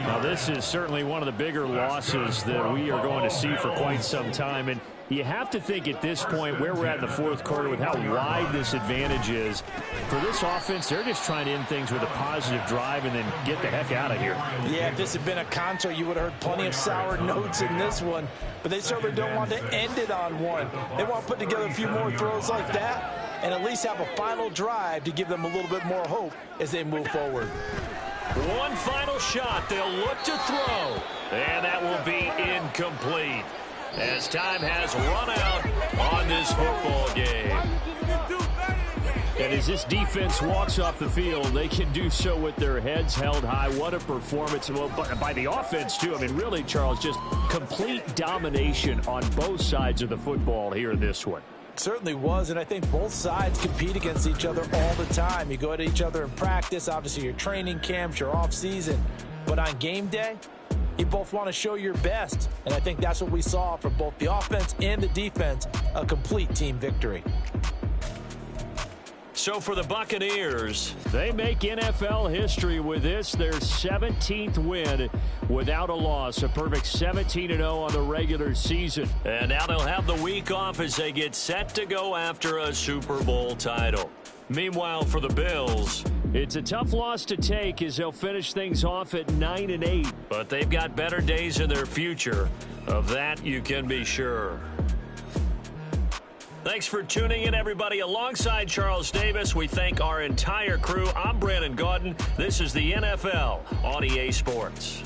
Now, this is certainly one of the bigger losses that we are going to see for quite some time. And you have to think at this point where we're at in the fourth quarter with how wide this advantage is. For this offense, they're just trying to end things with a positive drive and then get the heck out of here. Yeah, if this had been a concert, you would have heard plenty of sour notes in this one. But they certainly don't want to end it on one. They want to put together a few more throws like that and at least have a final drive to give them a little bit more hope as they move forward. One final shot. They'll look to throw. And that will be incomplete as time has run out on this football game. And as this defense walks off the field, they can do so with their heads held high. What a performance by the offense, too. I mean, really, Charles, just complete domination on both sides of the football here in this one. Certainly was, and I think both sides compete against each other all the time. You go at each other in practice, obviously your training camps, your off season, but on game day, you both want to show your best, and I think that's what we saw from both the offense and the defense, a complete team victory. So for the Buccaneers, they make NFL history with this, their 17th win without a loss, a perfect 17-0 on the regular season. And now they'll have the week off as they get set to go after a Super Bowl title. Meanwhile, for the Bills, it's a tough loss to take as they'll finish things off at 9-8. But they've got better days in their future. Of that, you can be sure. Thanks for tuning in, everybody. Alongside Charles Davis, we thank our entire crew. I'm Brandon Gaudin. This is the NFL on EA Sports.